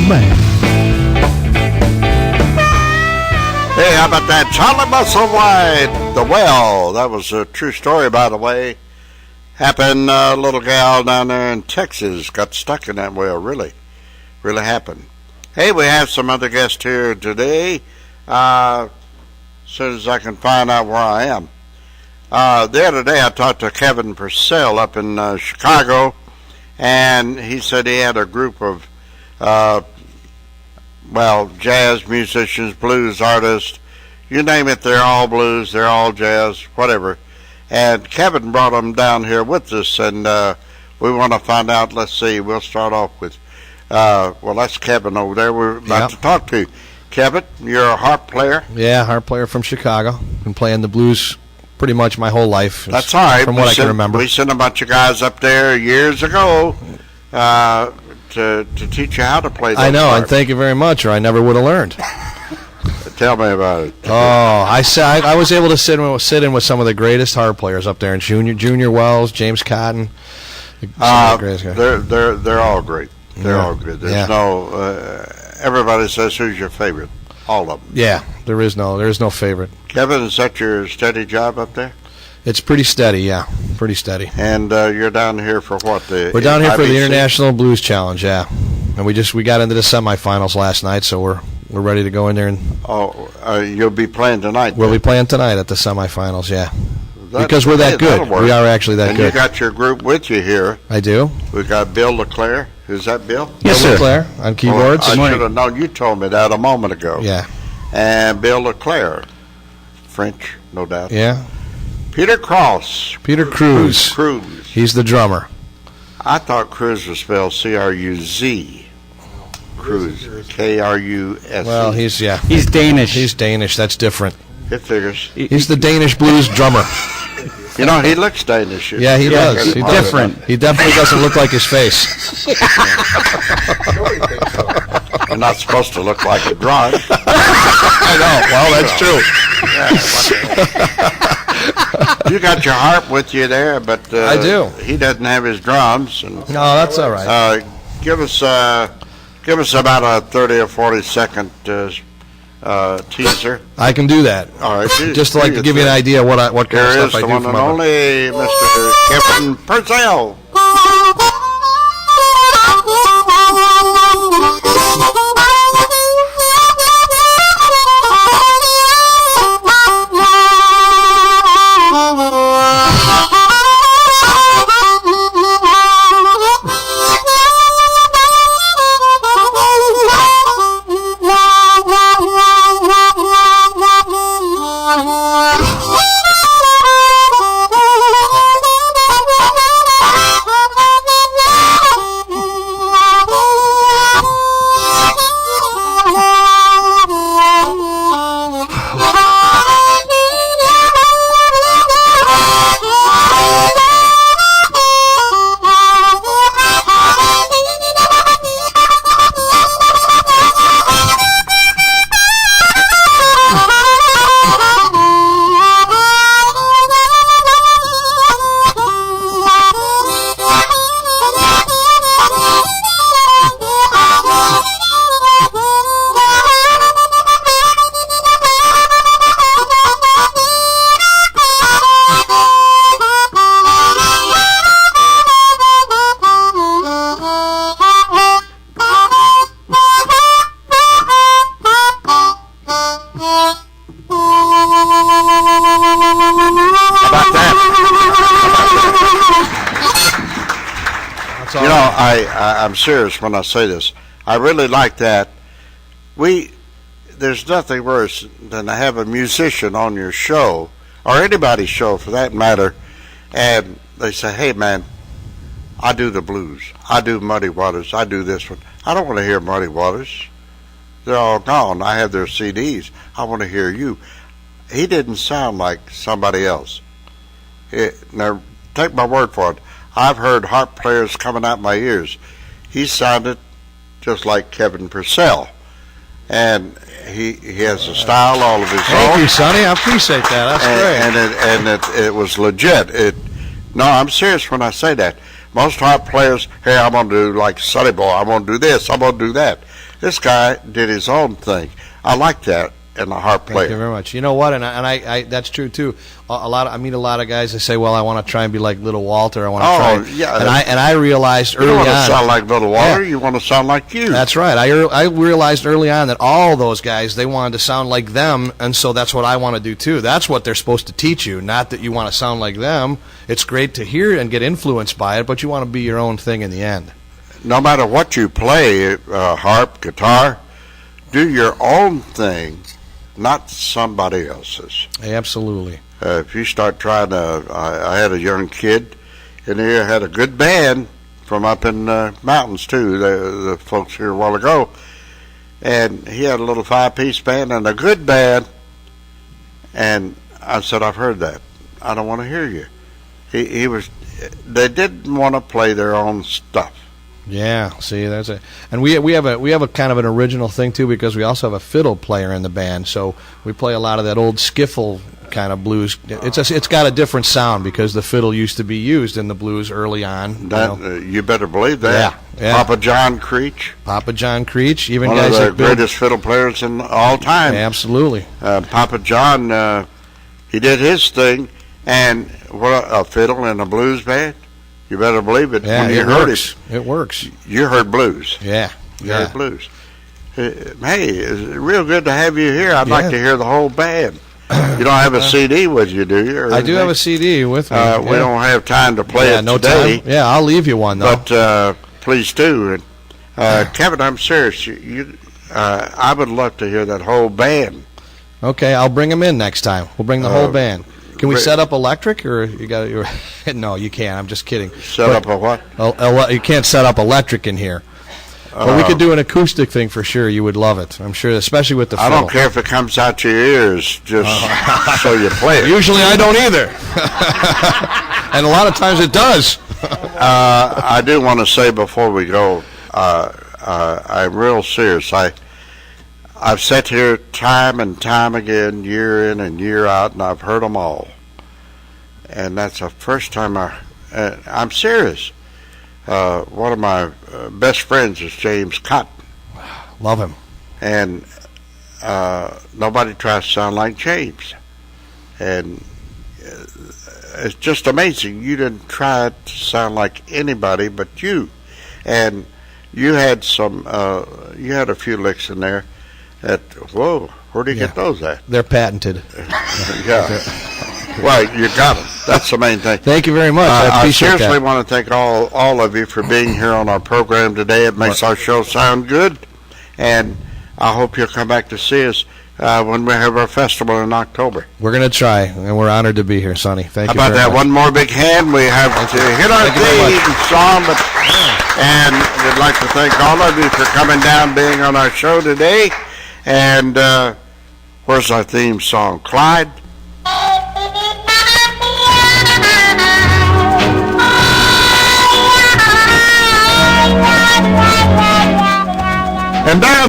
man. Hey, how about that? Charlie Musselwhite, The Well. That was a true story, by the way. Happened, a little gal down there in Texas got stuck in that well. Really happened. Hey, we have some other guests here today. As soon as I can find out where I am. The other day I talked to Kevin Purcell up in Chicago, and he said he had a group of, jazz musicians, blues artists, you name it, they're all blues, they're all jazz, whatever. And Kevin brought them down here with us, and we want to find out, let's see, we'll start off with, that's Kevin over there we're about to talk to. Kevin, you're a harp player? Yeah, harp player from Chicago. Been playing the blues pretty much my whole life. That's all right. From what I can remember. We sent a bunch of guys up there years ago to teach you how to play those I know, harps. and thank you very much, or I never would have learned. Tell me about it. Oh, I was able to sit in with some of the greatest harp players up there, in Junior Wells, James Cotton. They're all great. They're all good. There's no. Everybody says, "Who's your favorite?" All of them. Yeah, there is no favorite. Kevin, is that your steady job up there? It's pretty steady, yeah, pretty steady. And you're down here for what? We're down here for the International Blues Challenge, yeah. And we got into the semifinals last night, so we're ready to go in there and. Oh, you'll be playing tonight. We'll be playing tonight at the semifinals, yeah. Because we're that good. We are actually that good. And you got your group with you here. I do. We got Bill LeClaire. Is that Bill? Yes, Bill LeClaire on keyboards. I should have known. You told me that a moment ago. Yeah. And Bill LeClaire, French, no doubt. Yeah. Peter Cross. Peter Cruz. Cruz. He's the drummer. I thought Cruz was spelled C-R-U-Z. Cruz. K-R-U-S. Well, he's Danish. He's Danish. That's different. It figures. He's the Danish blues drummer. You know, he looks Danish. Yeah, he does. He does. Different. He definitely doesn't look like his face. You're not supposed to look like a drunk. I know. Well, that's true. You got your harp with you there, but I do. He doesn't have his drums. And, no, that's all right. Give us about a 30 or 40 second teaser. I can do that. All right. Just to give you an idea what kind of stuff I do. There is the one and only Mr. Kevin Purcell. I'm serious when I say this. I really like that. There's nothing worse than to have a musician on your show, or anybody's show for that matter, and they say, "Hey man, I do the blues. I do Muddy Waters. I do this one. I don't want to hear Muddy Waters. They're all gone. I have their CDs. I want to hear you." He didn't sound like somebody else. Now, take my word for it. I've heard harp players coming out my ears. He sounded just like Kevin Purcell. And he has a style all of his own. Thank you, Sonny. I appreciate that. That's great. And it was legit. No, I'm serious when I say that. Most harp players, hey, I'm going to do like Sonny Boy. I'm going to do this. I'm going to do that. This guy did his own thing. I like that in a harp player. Thank you very much. You know what? And I that's true too. I meet a lot of guys that say, "Well, I want to try and be like Little Walter. I want to try." Yeah. And I realized you early don't want on. to sound like Little Walter. You want to sound like you. That's right. I realized early on that all those guys, they wanted to sound like them, and so that's what I want to do too. That's what they're supposed to teach you. Not that you want to sound like them. It's great to hear and get influenced by it, but you want to be your own thing in the end. No matter what you play, harp, guitar, do your own thing, not somebody else's. Absolutely. If you start trying to, I had a young kid in here, had a good band from up in the mountains too, the folks here a while ago, and he had a little 5-piece band and a good band, and I said, I've heard that. I don't want to hear you. They didn't want to play their own stuff. Yeah, see, that's it. And we have a kind of an original thing too, because we also have a fiddle player in the band. So we play a lot of that old skiffle kind of blues. It's got a different sound because the fiddle used to be used in the blues early on. You better believe that. Yeah. Papa John Creech. Papa John Creech, even one guys of the like greatest fiddle players in all time. Absolutely. Papa John, he did his thing, and what a fiddle in a blues band. You better believe it. Yeah, when you heard it. It works. You heard blues. Yeah. You heard blues. Hey, it's real good to have you here. I'd like to hear the whole band. You don't have a CD with you, do you? I do have a CD with me. We don't have time to play it today. Time. Yeah, I'll leave you one, though. But please do. Kevin, I'm serious. I would love to hear that whole band. Okay, I'll bring them in next time. We'll bring the whole band. Can we set up electric, or you got? No, you can't. I'm just kidding. Set up a what? You can't set up electric in here. But we could do an acoustic thing for sure. You would love it, I'm sure, especially with the fiddle. I don't care if it comes out your ears, just so you play it. Usually I don't either. And a lot of times it does. I do want to say before we go, I'm real serious. I've sat here time and time again, year in and year out, and I've heard them all. And that's the first time I'm serious. One of my best friends is James Cotton. Love him. And nobody tries to sound like James. And it's just amazing. You didn't try to sound like anybody but you. And you had you had a few licks in there that, whoa, where do you get those at? They're patented. Yeah. Well, you got them. That's the main thing. Thank you very much. I seriously want to thank all of you for being here on our program today. It makes our show sound good, and I hope you'll come back to see us when we have our festival in October. We're going to try, and we're honored to be here, Sonny. Thank you. How about that? One more big hand. We have to hit our theme song, and we'd like to thank all of you for coming down, being on our show today. And where's our theme song? Clyde? And down